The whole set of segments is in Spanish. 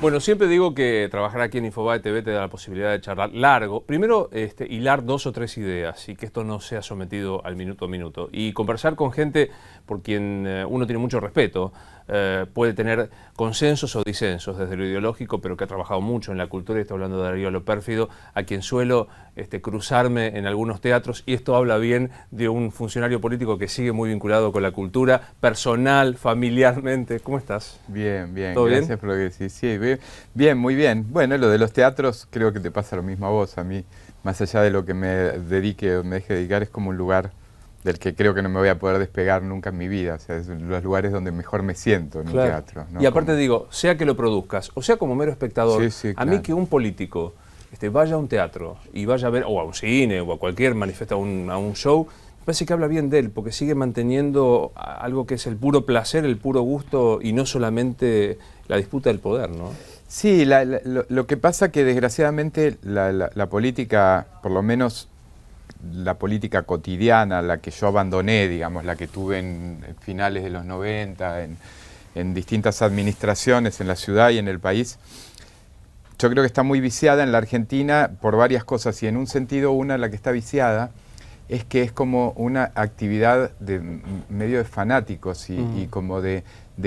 Bueno, siempre digo que trabajar aquí en Infobae TV te da la posibilidad de charlar largo. Primero, hilar 2 o 3 ideas y que esto no sea sometido al minuto a minuto. Y conversar con gente por quien uno tiene mucho respeto. Puede tener consensos o disensos desde lo ideológico, pero que ha trabajado mucho en la cultura, y estoy hablando de Darío Lo Pérfido, a quien suelo cruzarme en algunos teatros, y esto habla bien de un funcionario político que sigue muy vinculado con la cultura, personal, familiarmente. ¿Cómo estás? Bien, bien, ¿Todo gracias bien? por lo que decís. Sí, bien, muy bien. Bueno, lo de los teatros creo que te pasa lo mismo a vos. A mí, más allá de lo que me dedique o me deje dedicar, es como un lugar del que creo que no me voy a poder despegar nunca en mi vida. O sea, es los lugares donde mejor me siento en un teatro, ¿no? Y aparte digo, sea que lo produzcas, o sea como mero espectador, Sí, sí, a claro. mí que un político vaya a un teatro y vaya a ver, o a un cine, o a cualquier manifestación, a un show, me parece que habla bien de él, porque sigue manteniendo algo que es el puro placer, el puro gusto, y no solamente la disputa del poder, ¿no? Sí, lo que pasa que desgraciadamente la política, por lo menos la política cotidiana, la que yo abandoné, digamos, la que tuve en finales de los 90, en distintas administraciones en la ciudad y en el país, yo creo que está muy viciada en la Argentina por varias cosas, y en un sentido una, la que está viciada, es que es como una actividad de medio de fanáticos y como de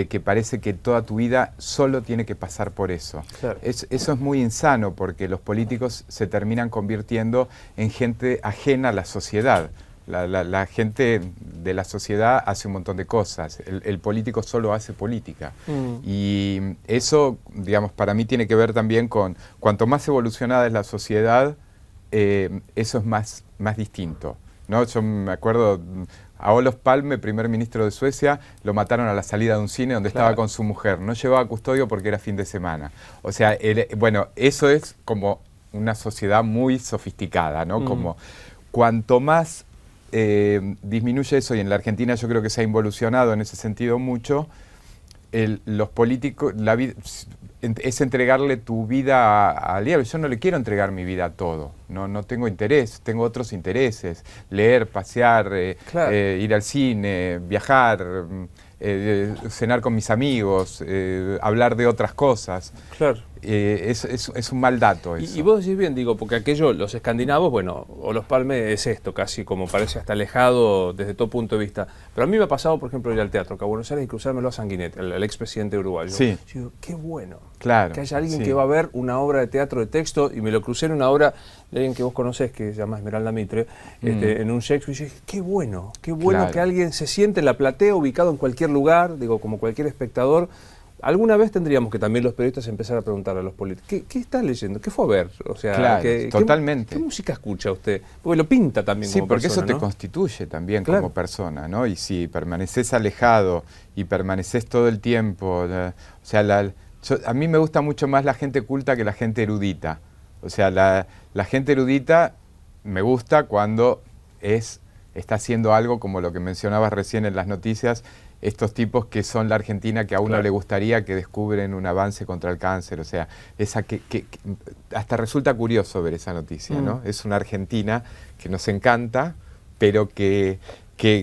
que parece que toda tu vida solo tiene que pasar por eso. Claro. Eso es muy insano, porque los políticos se terminan convirtiendo en gente ajena a la sociedad. La gente de la sociedad hace un montón de cosas, el político solo hace política. Y eso, digamos, para mí tiene que ver también con cuanto más evolucionada es la sociedad, eso es más distinto, ¿no? Yo me acuerdo a Olof Palme, primer ministro de Suecia, lo mataron a la salida de un cine donde estaba con su mujer. No llevaba custodio porque era fin de semana. O sea, bueno, eso es como una sociedad muy sofisticada, ¿no? Como cuanto más disminuye eso, y en la Argentina yo creo que se ha involucionado en ese sentido mucho, los políticos, es entregarle tu vida al diablo. Yo no le quiero entregar mi vida a todo, no tengo interés, tengo otros intereses, leer, pasear, ir al cine, viajar, cenar con mis amigos, hablar de otras cosas. Claro. Es un mal dato eso. Y vos decís bien, digo, porque aquello, los escandinavos, bueno, Olof Palme es esto, casi como parece hasta alejado desde todo punto de vista. Pero a mí me ha pasado, por ejemplo, ir al teatro, que a Buenos Aires, y cruzármelo a Sanguinetti, el expresidente uruguayo. Sí. Yo digo, qué bueno, claro, que haya alguien sí. que va a ver una obra de teatro de texto, y me lo crucé en una obra de alguien que vos conocés, que se llama Esmeralda Mitre, en un Shakespeare, y yo dije, qué bueno Claro. que alguien se siente en la platea, ubicado en cualquier lugar, digo, como cualquier espectador. Alguna vez tendríamos que también los periodistas empezar a preguntar a los políticos, ¿qué está leyendo? ¿Qué fue a ver? O sea, Claro, totalmente. ¿qué música escucha usted? Porque lo pinta también Sí, como porque persona, eso te ¿no? constituye también Claro. como persona, ¿no? Y si permaneces alejado y permaneces todo el tiempo, o sea, a mí me gusta mucho más la gente culta que la gente erudita. O sea, la gente erudita me gusta cuando está haciendo algo como lo que mencionabas recién en las noticias, estos tipos que son la Argentina que a uno le gustaría, que descubren un avance contra el cáncer. O sea, esa que hasta resulta curioso ver esa noticia, ¿no? Es una Argentina que nos encanta, pero que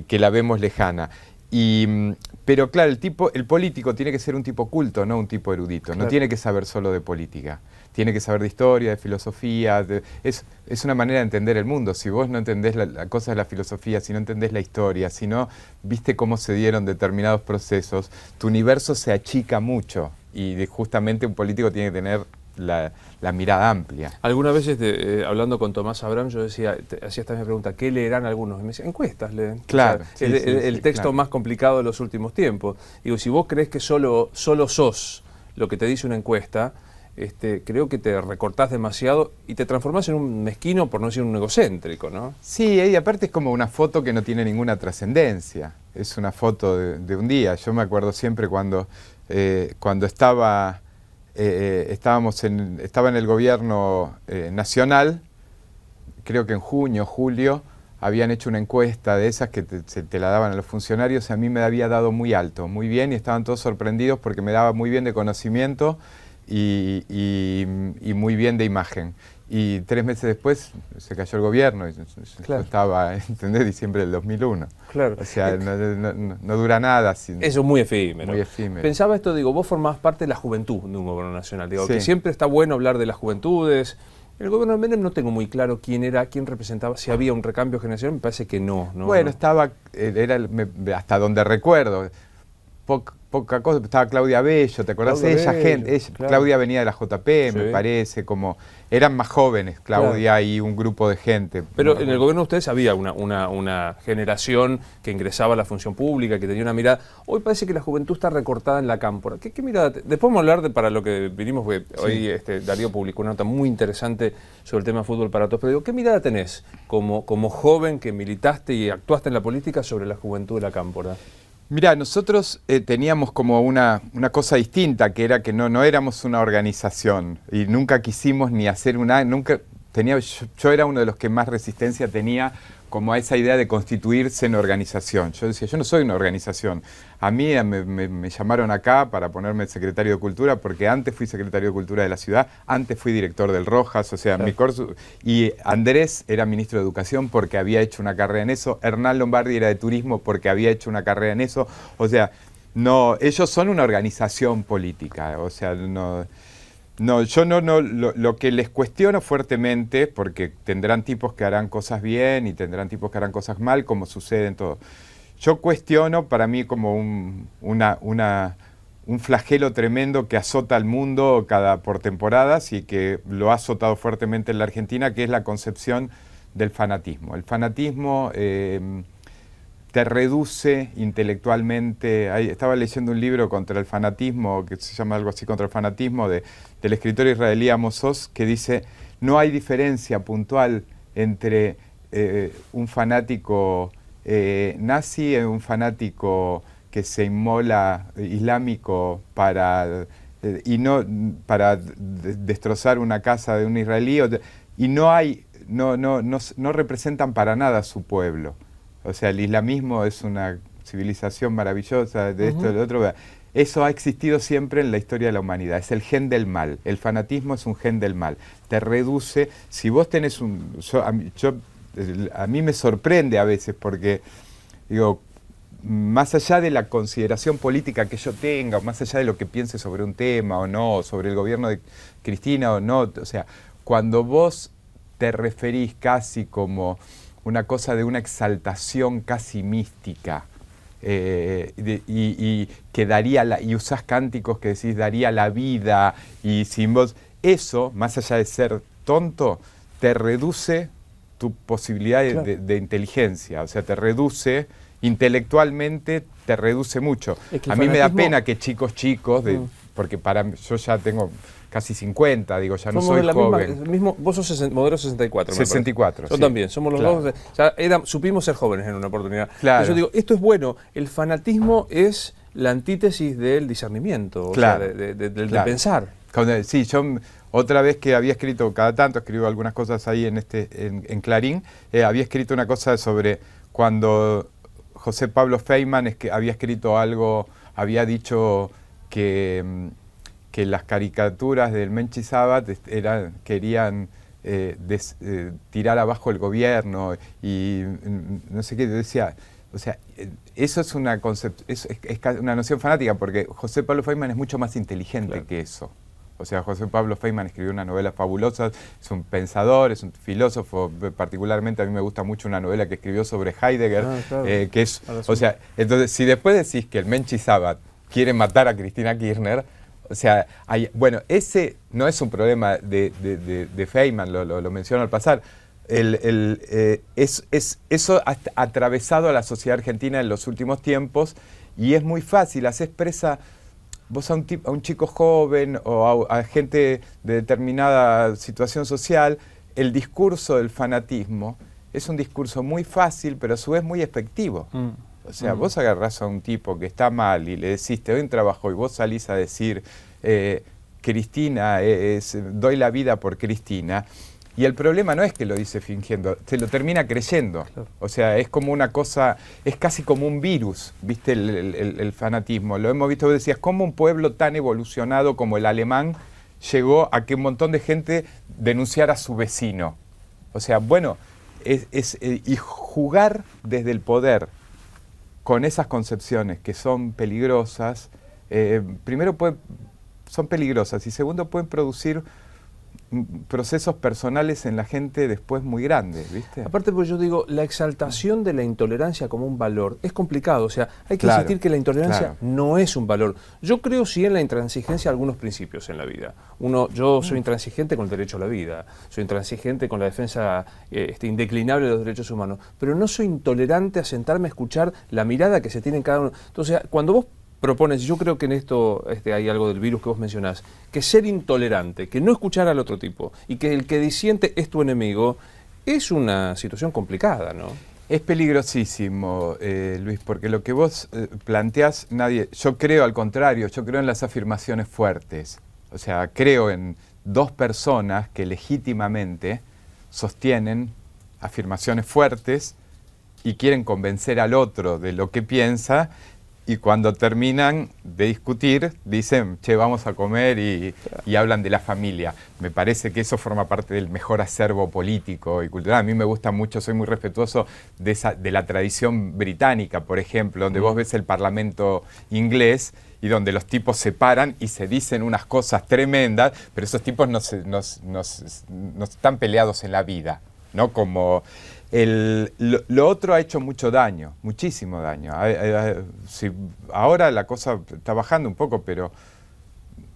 la vemos lejana. Pero claro, el político tiene que ser un tipo culto, no un tipo erudito. Claro. No tiene que saber solo de política. Tiene que saber de historia, de filosofía. Es una manera de entender el mundo. Si vos no entendés la cosa de la filosofía, si no entendés la historia, si no viste cómo se dieron determinados procesos, tu universo se achica mucho. Y justamente un político tiene que tener la mirada amplia. Algunas veces, hablando con Tomás Abraham, yo hacía esta misma pregunta, ¿qué leerán algunos? Y me decía, encuestas leen. Claro. O sea, el texto claro. más complicado de los últimos tiempos. Digo, si vos crees que solo sos lo que te dice una encuesta, creo que te recortás demasiado y te transformás en un mezquino, por no decir un egocéntrico, ¿no? Sí, y aparte es como una foto que no tiene ninguna trascendencia. Es una foto de un día. Yo me acuerdo siempre cuando estaba en el gobierno nacional, creo que en junio, julio, habían hecho una encuesta de esas que te la daban a los funcionarios, y a mí me había dado muy alto, muy bien, y estaban todos sorprendidos porque me daba muy bien de conocimiento y muy bien de imagen. Y 3 meses después se cayó el gobierno, y yo estaba, ¿entendés? Diciembre del 2001. Claro. O sea, no dura nada. Eso es muy efímero. Muy efímero. Pensaba esto, digo, vos formabas parte de la juventud de un gobierno nacional. Digo, Sí. que siempre está bueno hablar de las juventudes. El gobierno de Menem no tengo muy claro quién era, quién representaba, si había un recambio generacional, me parece que no. Bueno, estaba, hasta donde recuerdo, poca cosa, estaba Claudia Bello, ¿te acordás? Claudia venía de la JP, Sí. me parece, como eran más jóvenes, Claudia y un grupo de gente. Pero en el gobierno de ustedes había una generación que ingresaba a la función pública, que tenía una mirada. Hoy parece que la juventud está recortada en la cámpora. ¿Qué mirada? Después vamos a hablar para lo que vinimos, porque hoy Darío publicó una nota muy interesante sobre el tema de fútbol para todos. Pero digo, ¿qué mirada tenés como joven que militaste y actuaste en la política sobre la juventud de la cámpora? Mirá, nosotros teníamos como una cosa distinta, que era que no éramos una organización y nunca quisimos ni hacer yo era uno de los que más resistencia tenía como a esa idea de constituirse en organización. Yo decía, yo no soy una organización. A mí me llamaron acá para ponerme secretario de Cultura, porque antes fui secretario de Cultura de la ciudad, antes fui director del Rojas, o sea, y Andrés era ministro de Educación porque había hecho una carrera en eso, Hernán Lombardi era de Turismo porque había hecho una carrera en eso, o sea, no, ellos son una organización política, o sea, lo que les cuestiono fuertemente, porque tendrán tipos que harán cosas bien y tendrán tipos que harán cosas mal, como sucede en todo. Yo cuestiono para mí como un flagelo tremendo que azota al mundo por temporadas y que lo ha azotado fuertemente en la Argentina, que es la concepción del fanatismo. El fanatismo te reduce intelectualmente. Estaba leyendo un libro contra el fanatismo, que se llama algo así, contra el fanatismo, del escritor israelí Amos Oz, que dice, no hay diferencia puntual entre un fanático nazi y un fanático que se inmola islámico para destrozar una casa de un israelí, y no representan para nada a su pueblo. O sea, el islamismo es una civilización maravillosa, de esto, de lo otro. Eso ha existido siempre en la historia de la humanidad. Es el gen del mal. El fanatismo es un gen del mal. Te reduce. Si vos tenés a mí me sorprende a veces porque, digo, más allá de la consideración política que yo tenga, más allá de lo que piense sobre un tema o no, sobre el gobierno de Cristina o no, o sea, cuando vos te referís casi como una cosa de una exaltación casi mística, y que daría y usás cánticos que decís daría la vida, y sin vos, eso, más allá de ser tonto, te reduce tu posibilidad de inteligencia, o sea, te reduce intelectualmente, te reduce mucho. Es que a mí me da pena que chicos, porque yo ya tengo casi 50, digo, ya no soy joven. Vos sos modelo 64. 64, Yo también, somos los dos. Ya supimos ser jóvenes en una oportunidad. Claro. Yo digo, esto es bueno, el fanatismo es la antítesis del discernimiento, claro, o sea, de pensar. Sí, yo otra vez que había escrito, cada tanto escribo algunas cosas ahí en Clarín, había escrito una cosa sobre cuando José Pablo Feynman había escrito algo, había dicho que las caricaturas del Menchi Sabat querían tirar abajo el gobierno y no sé qué, decía, o sea, eso es una noción fanática, porque José Pablo Feynman es mucho más inteligente que eso. O sea, José Pablo Feynman escribió una novela fabulosa, es un pensador, es un filósofo, particularmente a mí me gusta mucho una novela que escribió sobre Heidegger, que es, o sea, entonces si después decís que el Menchi Sabat quiere matar a Cristina Kirchner, o sea, bueno, ese no es un problema de Feynman, lo menciono al pasar. Eso ha atravesado a la sociedad argentina en los últimos tiempos y es muy fácil, haces presa vos a un chico joven o a gente de determinada situación social, el discurso del fanatismo es un discurso muy fácil, pero a su vez muy efectivo. O sea, vos agarrás a un tipo que está mal y le decís, te doy un trabajo, y vos salís a decir, Cristina, doy la vida por Cristina, y el problema no es que lo dice fingiendo, se lo termina creyendo. Claro. O sea, es como una cosa, es casi como un virus, ¿viste? El fanatismo. Lo hemos visto, vos decías, ¿cómo un pueblo tan evolucionado como el alemán llegó a que un montón de gente denunciara a su vecino. O sea, bueno, y jugar desde el poder con esas concepciones que son peligrosas, primero son peligrosas y segundo pueden producir procesos personales en la gente después muy grandes, ¿viste? Aparte, pues yo digo, la exaltación de la intolerancia como un valor es complicado, o sea, hay que insistir que la intolerancia no es un valor. Yo creo sí en la intransigencia algunos principios en la vida. Yo soy intransigente con el derecho a la vida, soy intransigente con la defensa indeclinable de los derechos humanos, pero no soy intolerante a sentarme a escuchar la mirada que se tiene en cada uno. Entonces, cuando vos propones, yo creo que en esto hay algo del virus que vos mencionás, que ser intolerante, que no escuchar al otro tipo y que el que disiente es tu enemigo, es una situación complicada, ¿no? Es peligrosísimo, Luis, porque lo que vos planteás, yo creo al contrario, yo creo en las afirmaciones fuertes. O sea, creo en dos personas que legítimamente sostienen afirmaciones fuertes y quieren convencer al otro de lo que piensa. Y cuando terminan de discutir, dicen, che, vamos a comer y hablan de la familia. Me parece que eso forma parte del mejor acervo político y cultural. A mí me gusta mucho, soy muy respetuoso de la tradición británica, por ejemplo, donde vos ves el parlamento inglés y donde los tipos se paran y se dicen unas cosas tremendas, pero esos tipos no están peleados en la vida, ¿no? Como... Lo otro ha hecho mucho daño, muchísimo daño. Ahora la cosa está bajando un poco, pero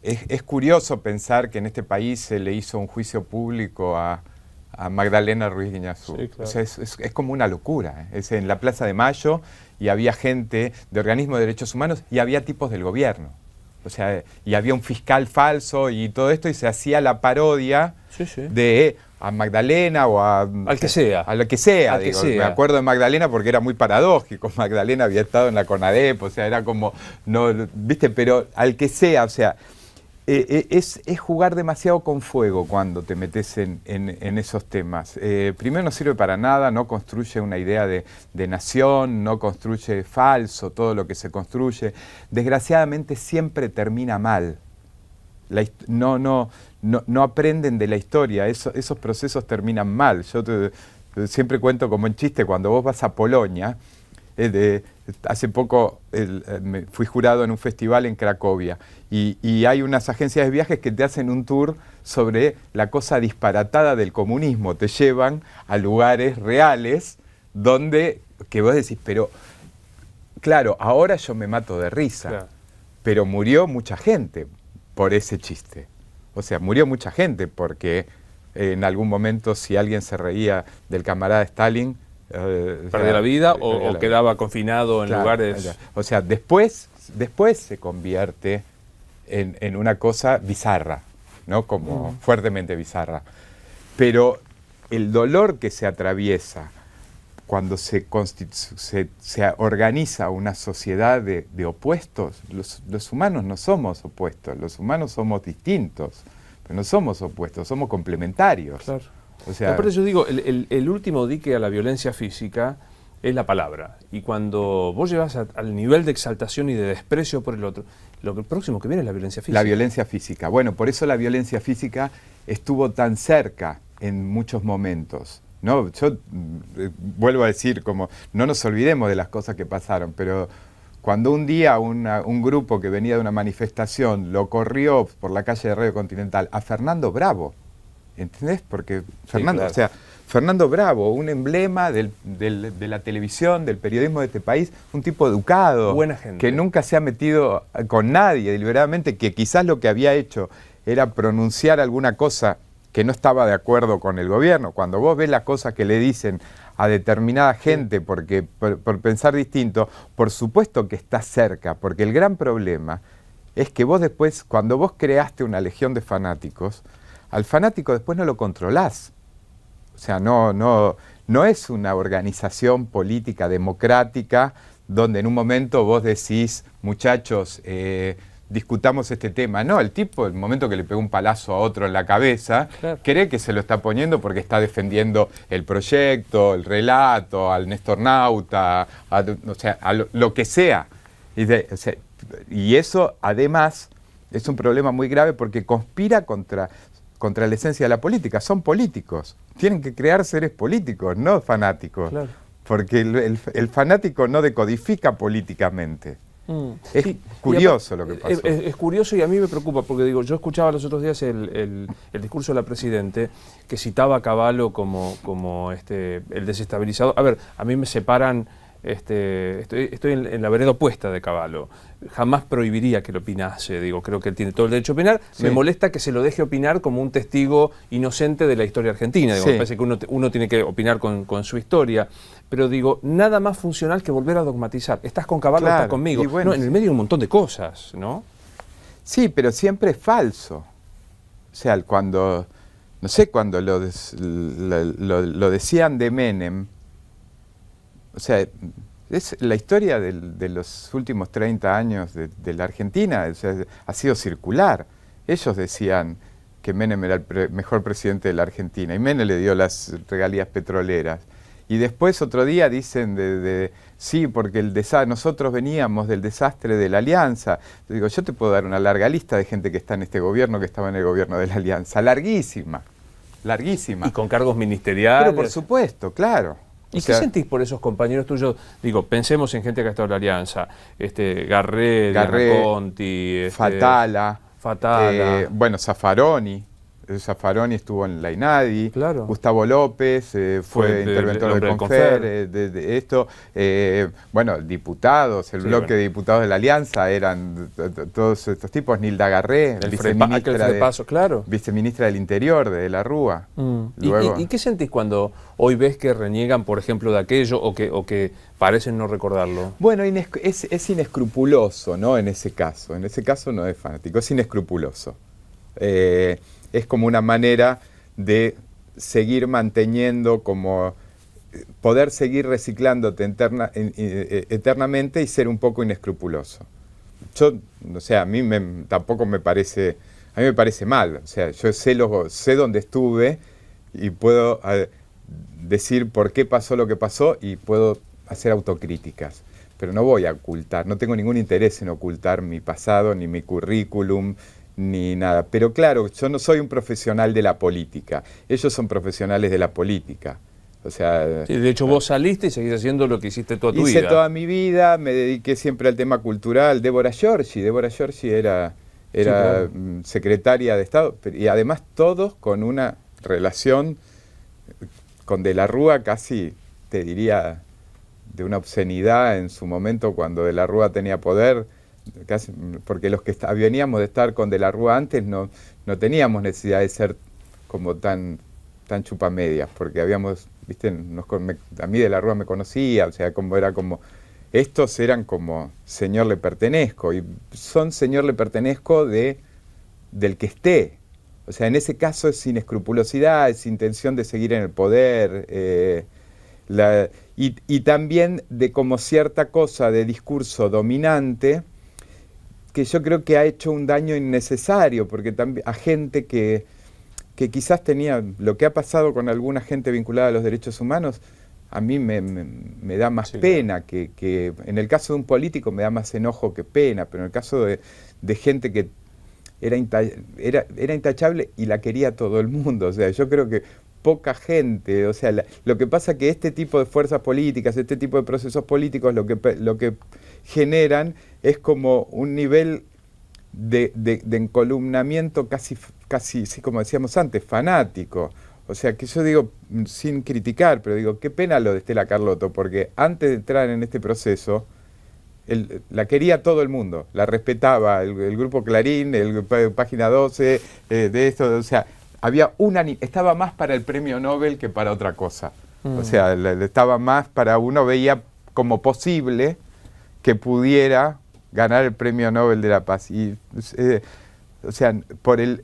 es curioso pensar que en este país se le hizo un juicio público a Magdalena Ruiz Guiñazú. Sí, claro. O sea, es como una locura. Es en la Plaza de Mayo y había gente de organismos de derechos humanos y había tipos del gobierno. O sea, y había un fiscal falso y todo esto y se hacía la parodia de... a Magdalena o al que sea. A lo que sea, digo. Me acuerdo de Magdalena porque era muy paradójico. Magdalena había estado en la CONADEP, o sea, era como, no, ¿viste? Pero al que sea, o sea, es jugar demasiado con fuego cuando te metes en esos temas. Primero no sirve para nada, no construye una idea de nación, no construye falso todo lo que se construye. Desgraciadamente siempre termina mal. No aprenden de la historia, esos procesos terminan mal. Yo siempre cuento como en chiste, cuando vos vas a Polonia, hace poco fui jurado en un festival en Cracovia y hay unas agencias de viajes que te hacen un tour sobre la cosa disparatada del comunismo, te llevan a lugares reales donde que vos decís, pero claro, ahora yo me mato de risa, claro, pero murió mucha gente por ese chiste. O sea, murió mucha gente porque en algún momento si alguien se reía del camarada Stalin... ¿perdía la vida o quedaba confinado en lugares...? O sea, después se convierte en una cosa bizarra, ¿no? Como fuertemente bizarra. Pero el dolor que se atraviesa cuando se organiza una sociedad de opuestos, los humanos no somos opuestos, los humanos somos distintos, pero no somos opuestos, somos complementarios. Claro. O sea, por eso yo digo, el último dique a la violencia física es la palabra. Y cuando vos llevas al nivel de exaltación y de desprecio por el otro, lo próximo que viene es la violencia física. La violencia física. Bueno, por eso la violencia física estuvo tan cerca en muchos momentos. No, yo vuelvo a decir, como no nos olvidemos de las cosas que pasaron, pero cuando un día un grupo que venía de una manifestación lo corrió por la calle de Radio Continental a Fernando Bravo, ¿entendés? Porque Fernando, sí, claro, o sea, Fernando Bravo, un emblema de la televisión, del periodismo de este país, un tipo educado, buena gente, que nunca se ha metido con nadie deliberadamente, que quizás lo que había hecho era pronunciar alguna cosa que no estaba de acuerdo con el gobierno. Cuando vos ves las cosas que le dicen a determinada gente por pensar distinto, por supuesto que está cerca, porque el gran problema es que vos después, cuando vos creaste una legión de fanáticos, al fanático después no lo controlás. O sea, no es una organización política democrática donde en un momento vos decís, muchachos, discutamos este tema. No, el tipo, el momento que le pegó un palazo a otro en la cabeza, claro, cree que se lo está poniendo porque está defendiendo el proyecto, el relato, al Néstor Nauta, o sea, a lo que sea. Y eso, además, Es un problema muy grave porque conspira contra la esencia de la política. Son políticos. Tienen que crear seres políticos, no fanáticos. Claro. Porque el fanático no decodifica políticamente. Es Sí, curioso lo que pasó. Es curioso y a mí me preocupa porque digo, yo escuchaba los otros días el discurso de la Presidente que citaba a Cavallo como el desestabilizador. A ver, a mí me separan, estoy en la vereda opuesta de Cavallo. Jamás prohibiría que lo opinase, digo, creo que él tiene todo el derecho a opinar. Sí. Me molesta que se lo deje opinar como un testigo inocente de la historia argentina. Digo, sí. Me parece que uno tiene que opinar con su historia. Pero digo, nada más funcional que volver a dogmatizar. Estás con Cavallo, claro, estás conmigo. Bueno, no, en el medio hay un montón de cosas, ¿no? Sí, pero siempre es falso. O sea, cuando, no sé, cuando lo decían de Menem, o sea, es la historia de los últimos 30 años de la Argentina, o sea, ha sido circular. Ellos decían que Menem era el mejor presidente de la Argentina y Menem le dio las regalías petroleras. Y después otro día dicen sí, porque nosotros veníamos del desastre de la Alianza. Yo digo, yo te puedo dar una larga lista de gente que está en este gobierno, que estaba en el gobierno de la Alianza, larguísima, larguísima. Y con cargos ministeriales. Pero por supuesto, claro. ¿Y qué sentís por esos compañeros tuyos? Digo, pensemos en gente que ha estado en la Alianza, Garré, Conti, Fatala, Fatala. Zaffaroni. Zaffaroni estuvo en la INADI, claro. Gustavo López fue interventor del Confer, de esto, diputados, el bloque de diputados de la Alianza eran todos estos tipos, Nilda Garré, viceministra del Interior de la Rúa. Luego, ¿Y qué sentís cuando hoy ves que reniegan, por ejemplo, de aquello o que parecen no recordarlo? Bueno, es inescrupuloso, ¿no? En ese caso no es fanático, es inescrupuloso. Es como una manera de seguir manteniendo, como poder seguir reciclándote eternamente y ser un poco inescrupuloso. O sea, a mí tampoco me parece, a mí me parece mal. O sea, yo sé dónde estuve y puedo decir por qué pasó lo que pasó y puedo hacer autocríticas. Pero no voy a ocultar, no tengo ningún interés en ocultar mi pasado, ni mi currículum, ni nada. Pero claro, yo no soy un profesional de la política. Ellos son profesionales de la política. O sea, sí, de hecho vos saliste y seguís haciendo lo que hiciste toda tu vida. Hice toda mi vida, me dediqué siempre al tema cultural. Débora Giorgi era sí, claro, secretaria de Estado, y además todos con una relación con De la Rúa casi, te diría, de una obscenidad en su momento cuando De la Rúa tenía poder. Casi, porque los que veníamos de estar con De la Rúa antes no teníamos necesidad de ser como tan chupamedias, porque habíamos, viste, a mí De la Rúa me conocía, o sea, estos eran como señor le pertenezco, y son señor le pertenezco del que esté. O sea, en ese caso es sin escrupulosidad, es intención de seguir en el poder, y también de como cierta cosa de discurso dominante, que yo creo que ha hecho un daño innecesario, porque también a gente que quizás tenía, lo que ha pasado con alguna gente vinculada a los derechos humanos, a mí me da más pena, que en el caso de un político me da más enojo que pena, pero en el caso de gente que era intachable y la quería todo el mundo. O sea, yo creo que poca gente, o sea, lo que pasa es que este tipo de fuerzas políticas, este tipo de procesos políticos, lo que generan es como un nivel de encolumnamiento casi, sí, como decíamos antes, fanático. O sea, que yo digo, sin criticar, pero digo, qué pena lo de Estela Carlotto, porque antes de entrar en este proceso, la quería todo el mundo, la respetaba, el Grupo Clarín, Página 12, de esto, o sea, estaba más para el premio Nobel que para otra cosa. O sea, estaba más para, uno veía como posible que pudiera ganar el premio Nobel de la Paz. Y, o sea, por el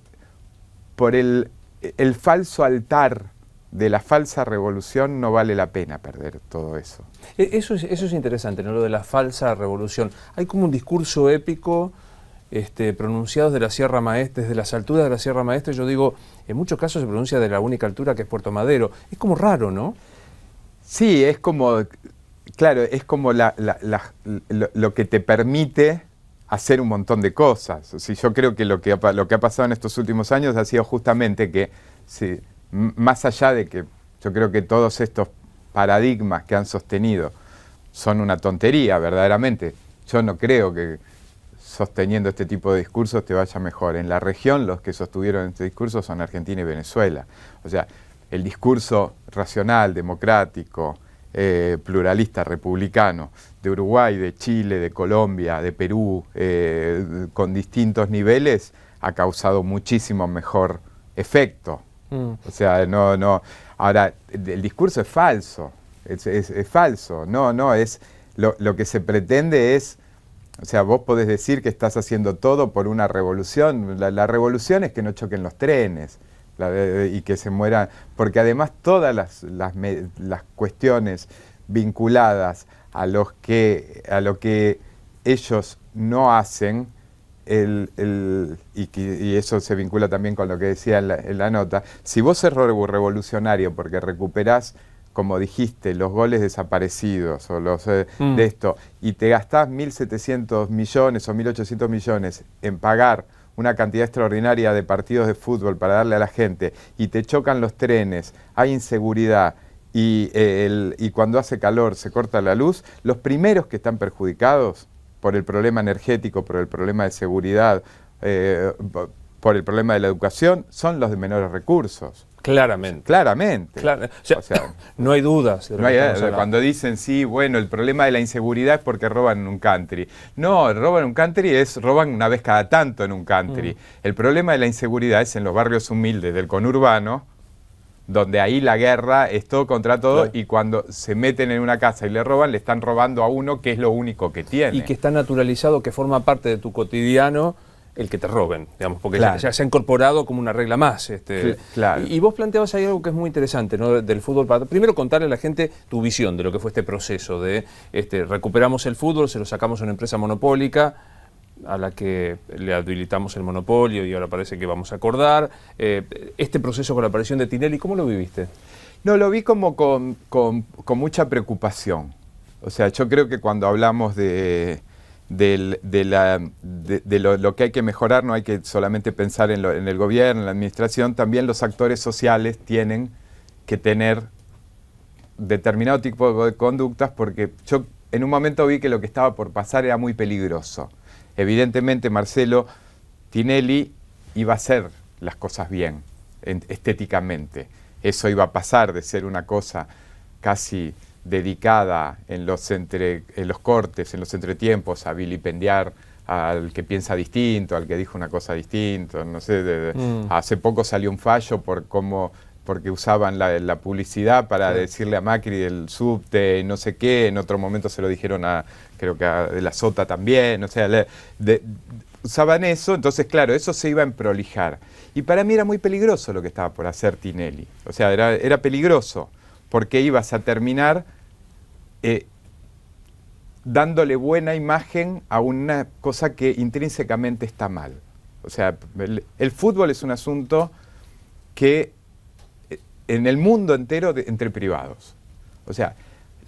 falso altar de la falsa revolución no vale la pena perder todo eso. Eso es interesante, ¿no? Lo de la falsa revolución. Hay como un discurso épico pronunciado desde la Sierra Maestra, desde las alturas de la Sierra Maestra. Yo digo, en muchos casos se pronuncia de la única altura que es Puerto Madero. Es como raro, ¿no? Sí, es como, claro, es como lo que te permite hacer un montón de cosas. O sea, yo creo que lo que ha pasado en estos últimos años ha sido justamente que, sí, más allá de que yo creo que todos estos paradigmas que han sostenido son una tontería, verdaderamente. Yo no creo que sosteniendo este tipo de discursos te vaya mejor. En la región los que sostuvieron este discurso son Argentina y Venezuela. O sea, el discurso racional, democrático, pluralista, republicano, de Uruguay, de Chile, de Colombia, de Perú, con distintos niveles, ha causado muchísimo mejor efecto. O sea, no. Ahora, el discurso es falso, es falso. Es lo que se pretende es, o sea, vos podés decir que estás haciendo todo por una revolución. La revolución es que no choquen los trenes y que se mueran, porque además todas las cuestiones vinculadas a lo que ellos no hacen, y eso se vincula también con lo que decía en la nota. Si vos sos revolucionario porque recuperás, como dijiste, los goles desaparecidos o los de esto, y te gastás 1.700 millones o 1.800 millones en pagar una cantidad extraordinaria de partidos de fútbol para darle a la gente, y te chocan los trenes, hay inseguridad, y cuando hace calor se corta la luz, los primeros que están perjudicados por el problema energético, por el problema de seguridad, por el problema de la educación, son los de menores recursos. Claramente. Claramente. O sea, no hay dudas. Cuando dicen, sí, bueno, el problema de la inseguridad es porque roban en un country. No, roban en un country roban una vez cada tanto en un country. El problema de la inseguridad es en los barrios humildes del conurbano, donde ahí la guerra es todo contra todo, y cuando se meten en una casa y le roban, le están robando a uno que es lo único que tiene. Y que está naturalizado, que forma parte de tu cotidiano, el que te roben, digamos, porque ya se ha incorporado como una regla más. Claro. Y vos planteabas ahí algo que es muy interesante, ¿no? Del fútbol. Primero contarle a la gente tu visión de lo que fue este proceso de recuperamos el fútbol, se lo sacamos a una empresa monopólica, a la que le habilitamos el monopolio y ahora parece que vamos a acordar. Este proceso con la aparición de Tinelli, ¿cómo lo viviste? No, lo vi como con mucha preocupación. O sea, yo creo que cuando hablamos de lo que hay que mejorar, no hay que solamente pensar en el gobierno, en la administración, también los actores sociales tienen que tener determinado tipo de conductas, porque yo en un momento vi que lo que estaba por pasar era muy peligroso. Evidentemente, Marcelo Tinelli iba a hacer las cosas bien, estéticamente. Eso iba a pasar de ser una cosa casi dedicada en los cortes, en los entretiempos, a vilipendiar al que piensa distinto, al que dijo una cosa distinta. No sé, hace poco salió un fallo porque usaban la publicidad para decirle a Macri del subte, no sé qué. En otro momento se lo dijeron creo que a De la Sota también. O sea, usaban eso, entonces claro, eso se iba a emprolijar. Y para mí era muy peligroso lo que estaba por hacer Tinelli. O sea, era peligroso, porque ibas a terminar dándole buena imagen a una cosa que intrínsecamente está mal. O sea, el fútbol es un asunto que en el mundo entero entre privados. O sea,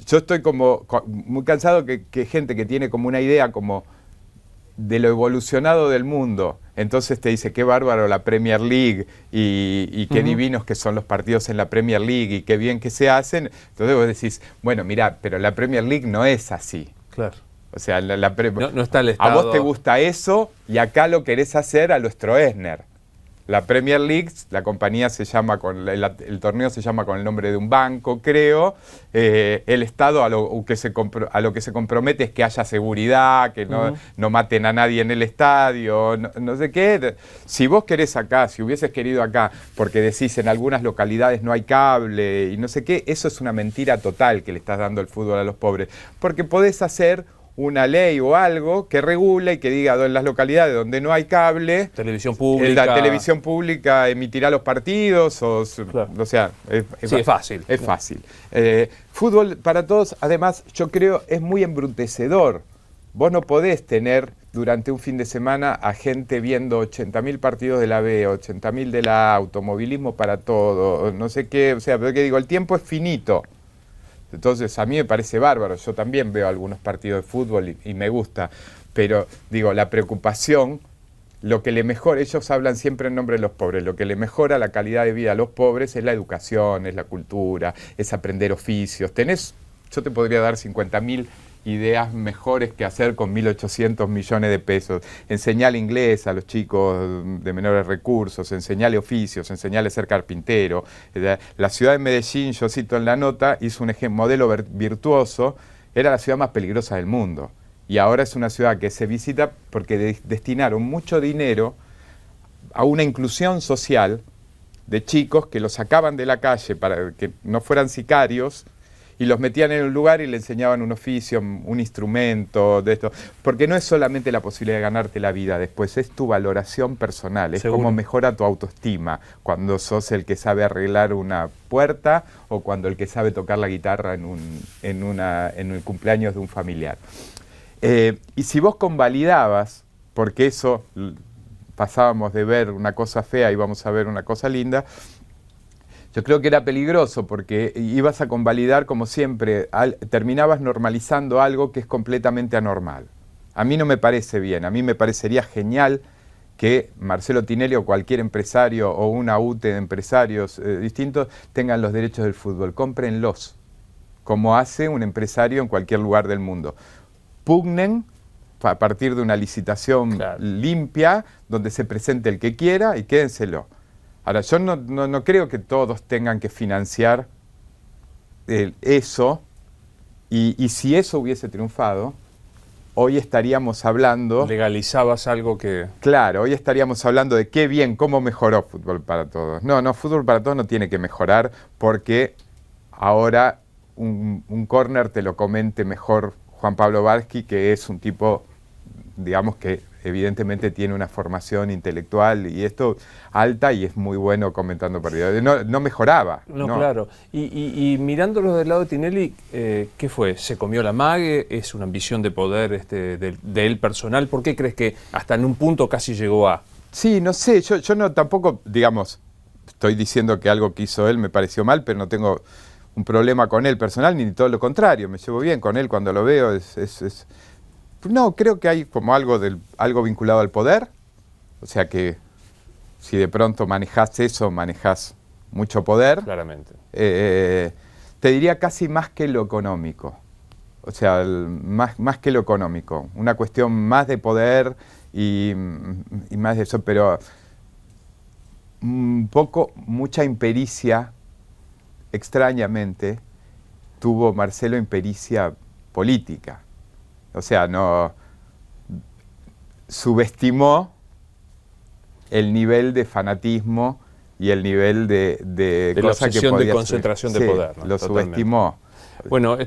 yo estoy muy cansado que gente que tiene como una idea como de lo evolucionado del mundo, entonces te dice qué bárbaro la Premier League y qué divinos que son los partidos en la Premier League y qué bien que se hacen. Entonces vos decís, bueno, mirá, pero la Premier League no es así. Claro. O sea, no está el Estado. A vos te gusta eso y acá lo querés hacer a lo Stroessner. La Premier League, la compañía se llama, el torneo se llama con el nombre de un banco, creo. El Estado a lo que se compromete es que haya seguridad, que no maten a nadie en el estadio, no sé qué. Si vos querés acá, si hubieses querido acá, porque decís en algunas localidades no hay cable y no sé qué, eso es una mentira total que le estás dando el fútbol a los pobres. Porque podés hacer una ley o algo que regule y que diga en las localidades donde no hay cable, televisión pública, la televisión pública emitirá los partidos, claro. O sea, es fácil. Es fácil. Fútbol para todos, además, yo creo, es muy embrutecedor. Vos no podés tener durante un fin de semana a gente viendo 80.000 partidos de la B, 80.000 de la A, automovilismo para todo, no sé qué, o sea, pero que digo, el tiempo es finito. Entonces a mí me parece bárbaro, yo también veo algunos partidos de fútbol y me gusta, pero digo, la preocupación, lo que le mejora, ellos hablan siempre en nombre de los pobres, lo que le mejora la calidad de vida a los pobres es la educación, es la cultura, es aprender oficios. Yo te podría dar 50.000 ideas mejores que hacer con 1.800 millones de pesos. Enseñarle inglés a los chicos de menores recursos, enseñarle oficios, enseñarle a ser carpintero. La ciudad de Medellín, yo cito en la nota, hizo un modelo virtuoso, era la ciudad más peligrosa del mundo. Y ahora es una ciudad que se visita porque destinaron mucho dinero a una inclusión social de chicos que los sacaban de la calle para que no fueran sicarios y los metían en un lugar y le enseñaban un oficio, un instrumento, de esto. Porque no es solamente la posibilidad de ganarte la vida después, es tu valoración personal, es cómo mejora tu autoestima cuando sos el que sabe arreglar una puerta o cuando el que sabe tocar la guitarra en el cumpleaños de un familiar. Y si vos convalidabas, porque eso pasábamos de ver una cosa fea y íbamos a ver una cosa linda, yo creo que era peligroso porque ibas a convalidar como siempre, terminabas normalizando algo que es completamente anormal. A mí no me parece bien, a mí me parecería genial que Marcelo Tinelli o cualquier empresario o una UTE de empresarios distintos tengan los derechos del fútbol, cómprenlos, como hace un empresario en cualquier lugar del mundo. Pugnen a partir de una licitación limpia, donde se presente el que quiera y quédenselo. Ahora, yo no creo que todos tengan que financiar eso, y si eso hubiese triunfado, hoy estaríamos hablando... Legalizabas algo que... Claro, hoy estaríamos hablando de qué bien, cómo mejoró Fútbol para Todos. No, Fútbol para Todos no tiene que mejorar porque ahora un córner te lo comente mejor Juan Pablo Varsky, que es un tipo, digamos, que evidentemente tiene una formación intelectual y esto alta y es muy bueno comentando partidos. No mejoraba. No, claro. Y mirándolo del lado de Tinelli, ¿qué fue? ¿Se comió la mague? ¿Es una ambición de poder de él personal? ¿Por qué crees que hasta en un punto casi llegó a...? Sí, no sé, yo no tampoco, digamos, estoy diciendo que algo que hizo él me pareció mal, pero no tengo un problema con él personal, ni todo lo contrario, me llevo bien con él cuando lo veo, no, creo que hay como algo vinculado al poder, o sea que si de pronto manejás eso, manejás mucho poder. Claramente. Te diría casi más que lo económico, o sea, más que lo económico, una cuestión más de poder y más de eso, pero mucha impericia. Extrañamente, tuvo Marcelo impericia política. O sea, no subestimó el nivel de fanatismo y el nivel de la obsesión de concentración de poder, ¿no? Lo subestimó. Bueno,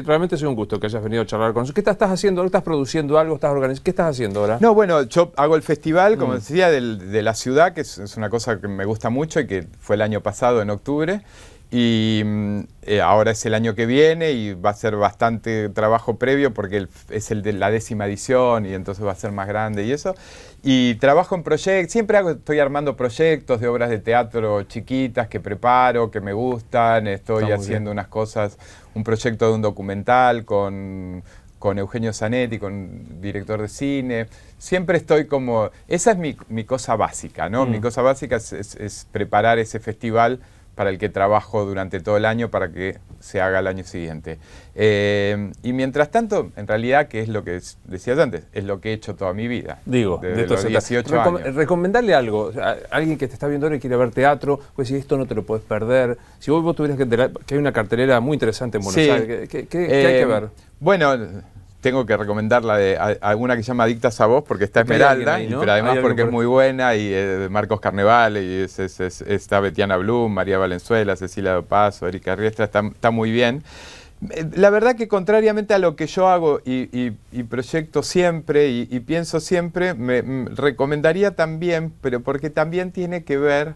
realmente ha sido un gusto que hayas venido a charlar con nosotros. ¿Qué estás haciendo? ¿Estás produciendo algo? ¿Estás organizando? ¿Qué estás haciendo ahora? No, bueno, yo hago el festival, como decía, de la ciudad, que es una cosa que me gusta mucho y que fue el año pasado, en octubre. Y ahora es el año que viene y va a ser bastante trabajo previo porque es el de la 10ª edición y entonces va a ser más grande y eso. Y trabajo en proyectos, siempre estoy armando proyectos de obras de teatro chiquitas que preparo, que me gustan, estoy haciendo unas cosas, un proyecto de un documental con Eugenio Zanetti, con director de cine. Siempre estoy como... Esa es mi cosa básica, ¿no? Mi cosa básica es preparar ese festival para el que trabajo durante todo el año para que se haga el año siguiente. Y mientras tanto, en realidad, que es lo que decías antes, es lo que he hecho toda mi vida. Digo, desde los 18 años. Recomendarle algo a alguien que te está viendo ahora y quiere ver teatro, pues si esto no te lo puedes perder. Si vos tuvieras que hay una cartelera muy interesante en Buenos Aires, ¿qué hay que ver? Bueno, tengo que recomendarla de alguna que se llama Adictas a Vos, porque está Esmeralda, ahí, ¿no? Pero además porque es muy buena, y Marcos Carnevale, y está Betiana Blum, María Valenzuela, Cecilia Dopazo, Erika Riestra, está muy bien. La verdad que contrariamente a lo que yo hago y proyecto siempre y pienso siempre, me recomendaría también, pero porque también tiene que ver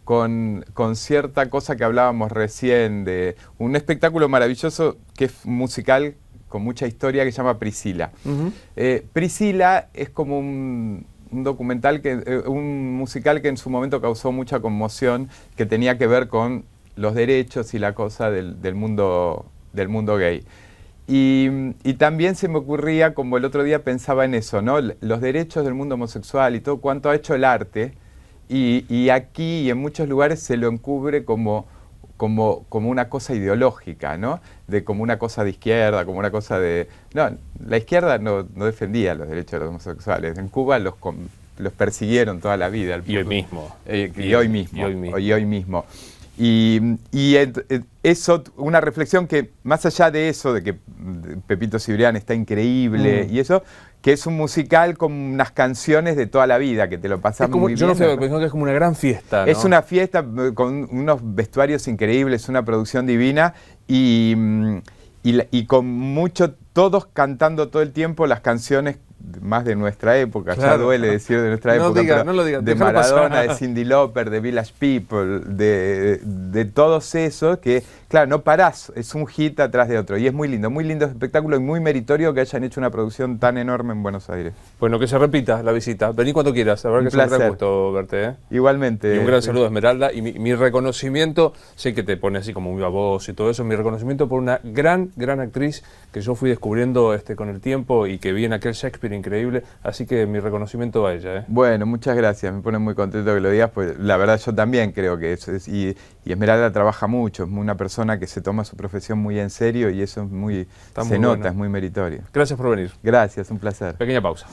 con cierta cosa que hablábamos recién, de un espectáculo maravilloso que es musical, con mucha historia, que se llama Priscila. Priscila es como un documental, un musical que en su momento causó mucha conmoción, que tenía que ver con los derechos y la cosa del mundo gay. Y también se me ocurría, como el otro día pensaba en eso, ¿no? Los derechos del mundo homosexual y todo cuanto ha hecho el arte, y aquí y en muchos lugares se lo encubre como una cosa ideológica, ¿no? Como una cosa de izquierda, como una cosa de... No, la izquierda no defendía los derechos de los homosexuales. En Cuba los persiguieron toda la vida. Y hoy mismo. Y hoy mismo. Y eso, una reflexión que, más allá de eso, de que Pepito Cibrián está increíble y eso, que es un musical con unas canciones de toda la vida, que te lo pasas muy bien. Yo no sé, pensando que es como una gran fiesta, ¿no? Es una fiesta con unos vestuarios increíbles, una producción divina y con todos cantando todo el tiempo las canciones más de nuestra época, claro. Ya duele decir de nuestra época, no lo digas, de Maradona, de Cyndi Lauper, de Village People, de todos esos que, claro, no parás, es un hit atrás de otro y es muy lindo espectáculo y muy meritorio que hayan hecho una producción tan enorme en Buenos Aires. Bueno, que se repita la visita, vení cuando quieras, la verdad que es un gran gusto verte, ¿eh? Igualmente. Y un gran saludo a Esmeralda y mi reconocimiento, sé que te pone así como muy baboso y todo eso, mi reconocimiento por una gran actriz que yo fui descubriendo con el tiempo y que vi en aquel Shakespeare increíble, así que mi reconocimiento a ella. Bueno, muchas gracias, me pone muy contento que lo digas, pues la verdad yo también creo que eso es, y Esmeralda trabaja mucho, es una persona que se toma su profesión muy en serio y eso es se nota, es muy meritorio. Gracias por venir. Gracias, un placer. Pequeña pausa.